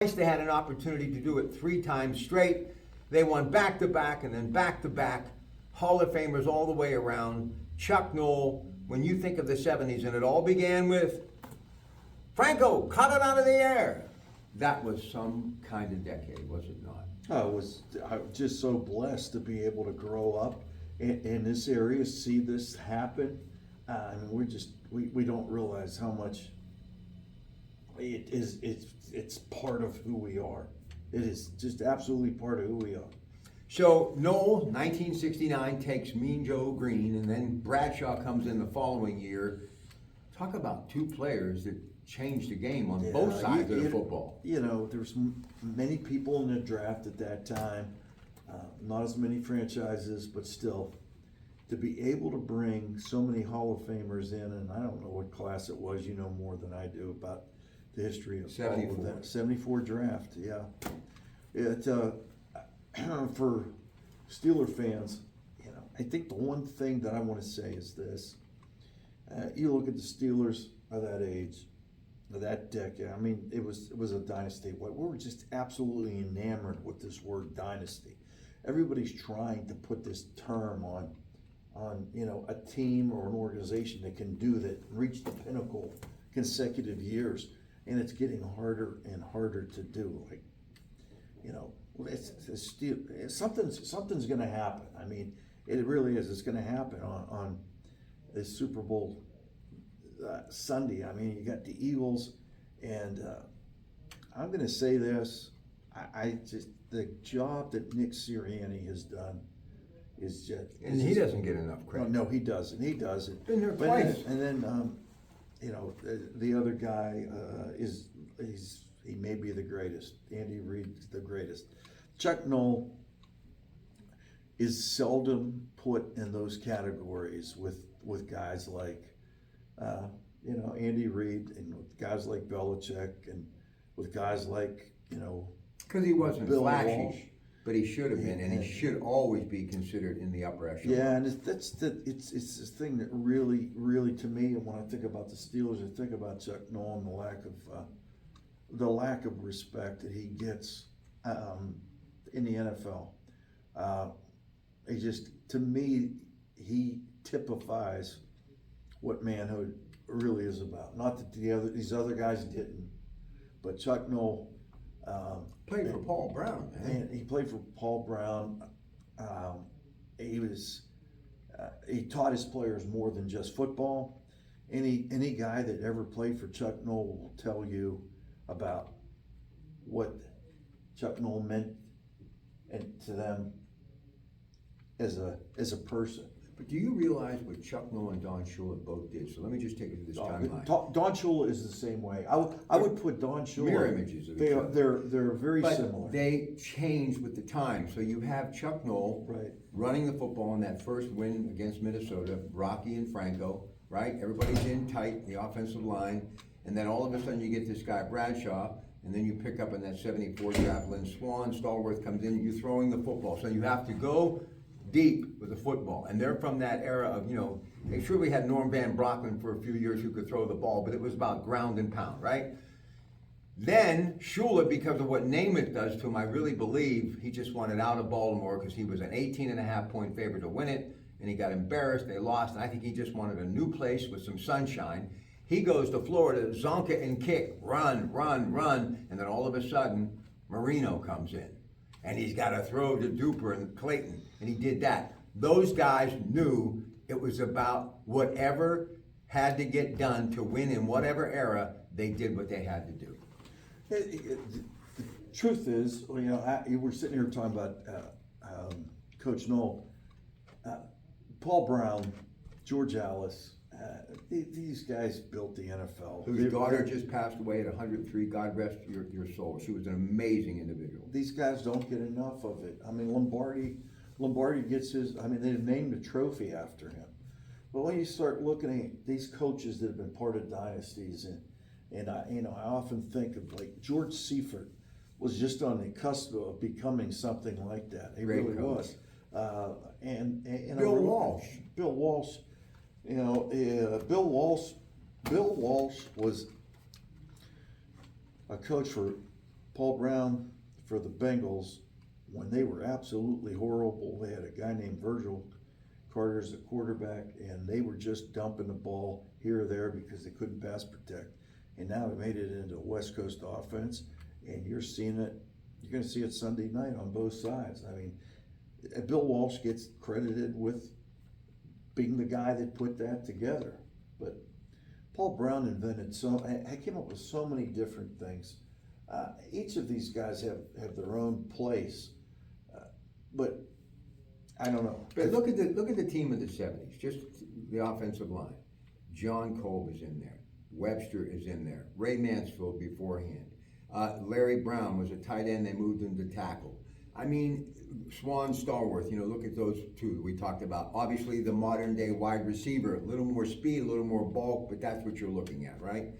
They had an opportunity to do it 3 times straight. They won back-to-back and then back-to-back. Hall of Famers all the way around. Chuck Noll, when you think of the 70s, and it all began with Franco, cut it out of the air. That was some kind of decade, was it not? I was just so blessed to be able to grow up in this area, see this happen. I mean, we don't realize how much it's part of who we are. It is just absolutely part of who we are. So Noll, 1969, takes Mean Joe Green, and then Bradshaw comes in the following year. Talk about 2 players that changed the game on both sides of the football. You know, there's many people in the draft at that time, not as many franchises, but still, to be able to bring so many Hall of Famers in, and I don't know what class it was, you know more than I do about the history of 74. all of that. 74 draft, yeah. It, for Steeler fans, you know, I think the one thing that I want to say is this. You look at the Steelers of that age, of that decade, I mean, it was a dynasty. We were just absolutely enamored with this word dynasty. Everybody's trying to put this term on you know, a team or an organization that can do that, reach the pinnacle consecutive years, and it's getting harder and harder to do. Like, you know, something's going to happen. I mean, it really is. It's going to happen on this Super Bowl Sunday. I mean, you got the Eagles, and I'm going to say this. I just, the job that Nick Sirianni has done is just, And he doesn't get enough credit. No, he doesn't. He doesn't. Been there twice. And then you know, the other guy he may be the greatest. Andy Reid's the greatest. Chuck Noll is seldom put in those categories with guys like you know, Andy Reid, and with guys like Belichick, and with guys like, you know, Because he wasn't Bill flashy, Walsh. but he should have been, and he should always be considered in the upper echelon. Yeah, and it's this thing that really, to me, and when I think about the Steelers, I think about Chuck Noll and the lack of respect that he gets in the NFL. He just, to me, he typifies what manhood really is about. Not that these other guys didn't, but Chuck Noll Played for Paul Brown, man. and he played for Paul Brown. He taught his players more than just football. Any guy that ever played for Chuck Noll will tell you about what Chuck Noll meant to them as a person. But do you realize what Chuck Noll and Don Shula both did? So let me just take you through this timeline. Don Shula is the same way. I would put Don Shula. Mirror images of each other. They're very But similar. they changed with the time. So you have Chuck Noll Right. running the football in that first win against Minnesota, Rocky and Franco, right? Everybody's in tight, the offensive line. And then all of a sudden you get this guy Bradshaw, and then you pick up in that 74 draft, Lynn Swann, Stallworth comes in, you're throwing the football. So you have to go deep with the football. And they're from that era of, you know, they surely had Norm Van Brocklin for a few years who could throw the ball, but it was about ground and pound, right? Then Shula, because of what Namath does to him, I really believe he just wanted out of Baltimore because he was an 18.5-point favorite to win it, and he got embarrassed, they lost, and I think he just wanted a new place with some sunshine. He goes to Florida, Zonka and kick, run, and then all of a sudden, Marino comes in. And he's got to throw to Duper and Clayton, and he did that. Those guys knew it was about whatever had to get done to win in whatever era, they did what they had to do. The truth is, you know, we're sitting here talking about Coach Noll, Paul Brown, George Alice. These guys built the NFL. Whose daughter just passed away at 103. God rest your soul. She was an amazing individual. These guys don't get enough of it. I mean, Lombardi gets his. I mean, they named a trophy after him. But when you start looking at these coaches that have been part of dynasties, and I often think of, like, George Seifert was just on the cusp of becoming something like that. He Great really coach. was. And Bill Walsh. Bill Walsh. You know, Bill Walsh was a coach for Paul Brown for the Bengals, when they were absolutely horrible, they had a guy named Virgil Carter as the quarterback, and they were just dumping the ball here or there because they couldn't pass protect. And now they made it into a West Coast offense, and you're seeing it. You're going to see it Sunday night on both sides. I mean, Bill Walsh gets credited with being the guy that put that together, but Paul Brown invented I came up with so many different things. Each of these guys have their own place, but I don't know. But look at the team of the '70s. Just the offensive line. John Kolb is in there. Webster is in there. Ray Mansfield beforehand. Larry Brown was a tight end. They moved him to tackle. I mean, Swan Stallworth. Look at those two we talked about. Obviously, the modern day wide receiver. A little more speed, a little more bulk, but that's what you're looking at, right?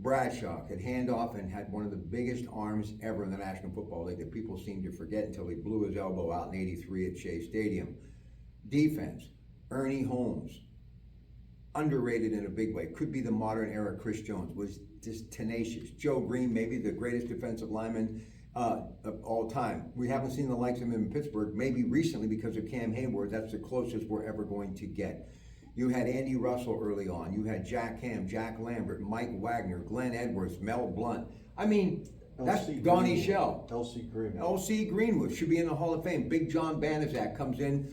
Bradshaw could hand off and had one of the biggest arms ever in the National Football League that people seem to forget until he blew his elbow out in '83 at Shea Stadium. Defense, Ernie Holmes, underrated in a big way. Could be the modern era Chris Jones, was just tenacious. Joe Green, maybe the greatest defensive lineman of all time. We haven't seen the likes of him in Pittsburgh, maybe recently because of Cam Hayward. That's the closest we're ever going to get. You had Andy Russell early on. You had Jack Ham, Jack Lambert, Mike Wagner, Glenn Edwards, Mel Blunt. I mean, that's Donnie Shell. L.C. Greenwood should be in the Hall of Fame. Big John Banaszak comes in.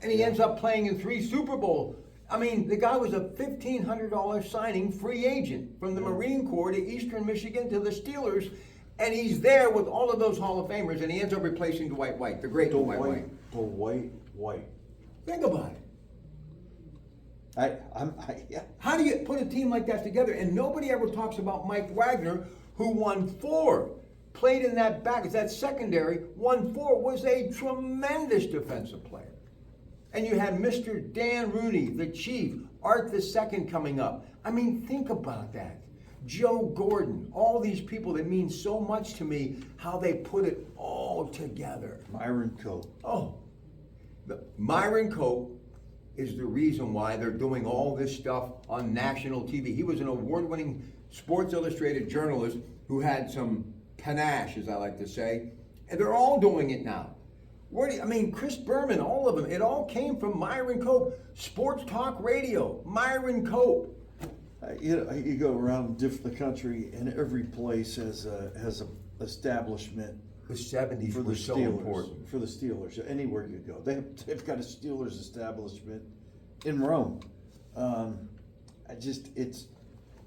And he ends up playing in 3 Super Bowl. I mean, the guy was a $1,500 signing free agent from the Marine Corps to Eastern Michigan to the Steelers. And he's there with all of those Hall of Famers, and he ends up replacing Dwight White, the great Dwight White. White. Think about it. Yeah. How do you put a team like that together? And nobody ever talks about Mike Wagner, who won 4, played in that back, it's that secondary, won 4, was a tremendous defensive player. And you had Mr. Dan Rooney, the Chief, Art II coming up. I mean, think about that. Joe Gordon, all these people that mean so much to me, how they put it all together. Myron Cope. Myron Cope is the reason why they're doing all this stuff on national TV. He was an award-winning Sports Illustrated journalist who had some panache, as I like to say, and they're all doing it now. Chris Berman, all of them, it all came from Myron Cope. Sports Talk Radio, Myron Cope. You go around the country, and every place has a establishment. The '70s were so important for the Steelers. Anywhere you go, they've got a Steelers establishment in Rome.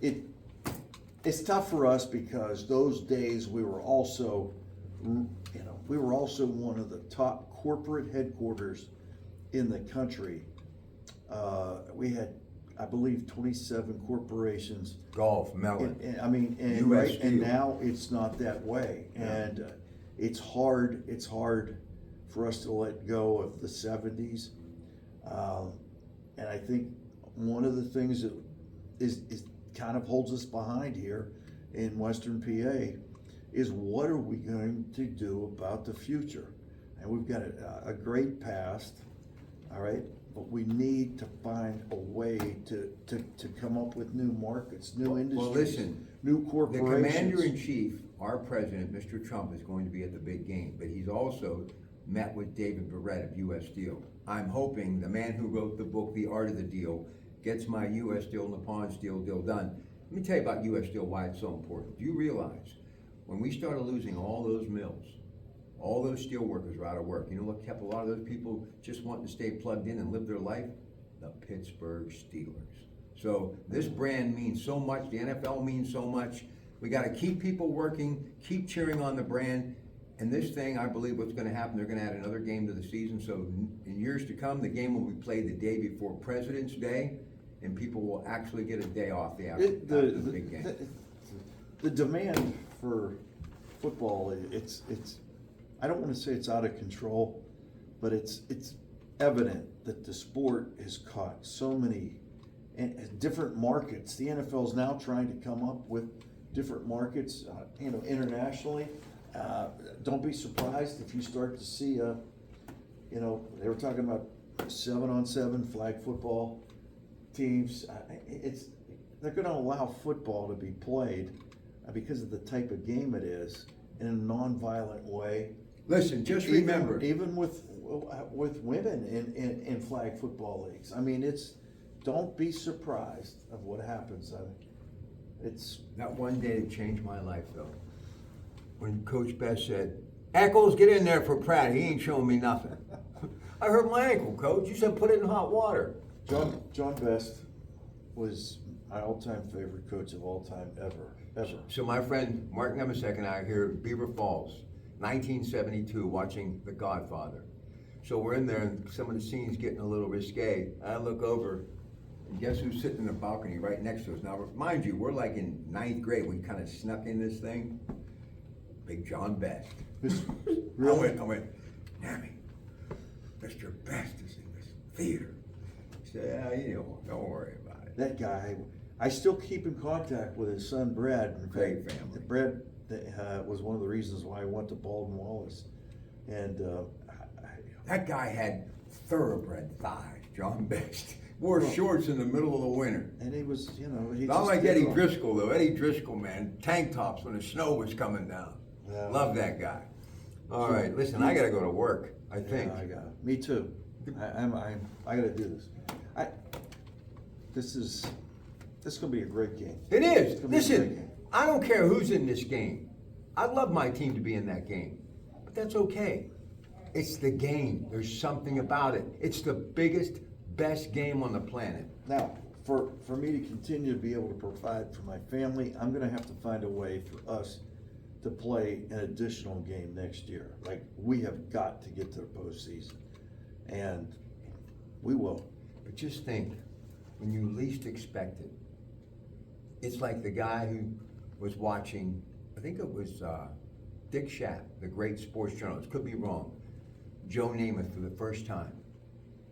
It's tough for us because those days we were also one of the top corporate headquarters in the country. We had, I believe, 27 corporations. Golf, Mellon. And now it's not that way. Yeah. And it's hard for us to let go of the '70s. And I think one of the things that is kind of holds us behind here in Western PA is what are we going to do about the future? And we've got a great past, all right, but we need to find a way to come up with new markets, new industries, well, listen, new corporations. The Commander-in-Chief, our president, Mr. Trump, is going to be at the big game, but he's also met with David Barrett of U.S. Steel. I'm hoping the man who wrote the book, The Art of the Deal, gets my U.S. Steel, Nippon Steel deal done. Let me tell you about U.S. Steel, why it's so important. Do you realize when we started losing all those mills, all those steel workers were out of work? You know what kept a lot of those people just wanting to stay plugged in and live their life? The Pittsburgh Steelers. So this brand means so much. The NFL means so much. We got to keep people working, keep cheering on the brand. And this thing, I believe what's going to happen, they're going to add another game to the season. So in years to come, the game will be played the day before President's Day, and people will actually get a day off after the big game. The demand for football, it's I don't want to say it's out of control, but it's evident that the sport has caught so many different markets. The NFL is now trying to come up with different markets, internationally. Don't be surprised if you start to see, they were talking about 7-on-7 flag football teams. They're going to allow football to be played because of the type of game it is in a non-violent way. Listen, just remember. Even with women in flag football leagues. I mean, don't be surprised of what happens. It's That one day that changed my life, though. When Coach Best said, Eccles, get in there for Pratt. He ain't showing me nothing. I hurt my ankle, Coach. You said put it in hot water. John Best was my all-time favorite coach of all time ever. So my friend Mark Nemisek and I are here at Beaver Falls, 1972, watching The Godfather. So we're in there, and some of the scenes getting a little risque. I look over, and guess who's sitting in the balcony right next to us? Now, mind you, we're like in 9th grade. We kind of snuck in this thing. Big John Best. Really? I went, Nammy, Mr. Best is in this theater. He said, yeah, don't worry about it. That guy, I still keep in contact with his son Brad. Great family. Brad was one of the reasons why I went to Baldwin Wallace. And That guy had thoroughbred thighs, John Best. Wore shorts in the middle of the winter. And he was, he Not just like did Eddie it all. Driscoll, though. Eddie Driscoll, man, tank tops when the snow was coming down. Yeah. Love that guy. All right, listen, I gotta go to work, I think. Yeah, I got it. Me too. I gotta do this. This is gonna be a great game. It is. It's gonna be a great Listen, game. I don't care who's in this game. I'd love my team to be in that game, but that's okay. It's the game. There's something about it. It's the biggest, best game on the planet. Now, for me to continue to be able to provide for my family, I'm gonna have to find a way for us to play an additional game next year. Like, we have got to get to the postseason, and we will. But just think, when you least expect it, it's like the guy who was watching, I think it was Dick Schaap, the great sports journalist, could be wrong, Joe Namath for the first time.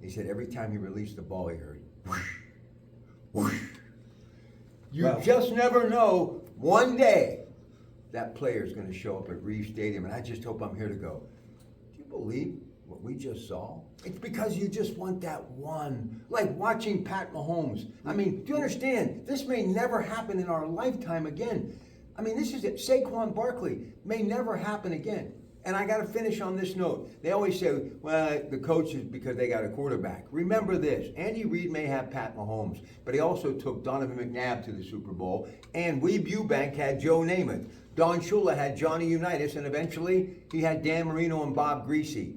He said every time he released the ball, he heard whoosh, whoosh. You Well, just never know, one day that player is going to show up at Reeve Stadium, and I just hope I'm here to go, do you believe what we just saw? It's because you just want that one. Like watching Pat Mahomes. I mean, do you understand? This may never happen in our lifetime again. I mean, this is it. Saquon Barkley may never happen again. And I got to finish on this note. They always say, well, the coach is because they got a quarterback. Remember this. Andy Reid may have Pat Mahomes, but he also took Donovan McNabb to the Super Bowl, and Weeb Eubank had Joe Namath. Don Shula had Johnny Unitas, and eventually he had Dan Marino and Bob Greasy.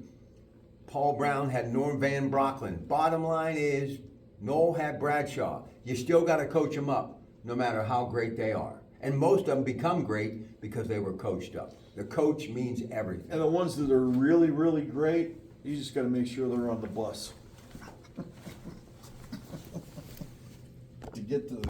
Paul Brown had Norm Van Brocklin. Bottom line is, Noel had Bradshaw. You still got to coach them up, no matter how great they are. And most of them become great because they were coached up. The coach means everything. And the ones that are really, really great, you just gotta make sure they're on the bus. To get to the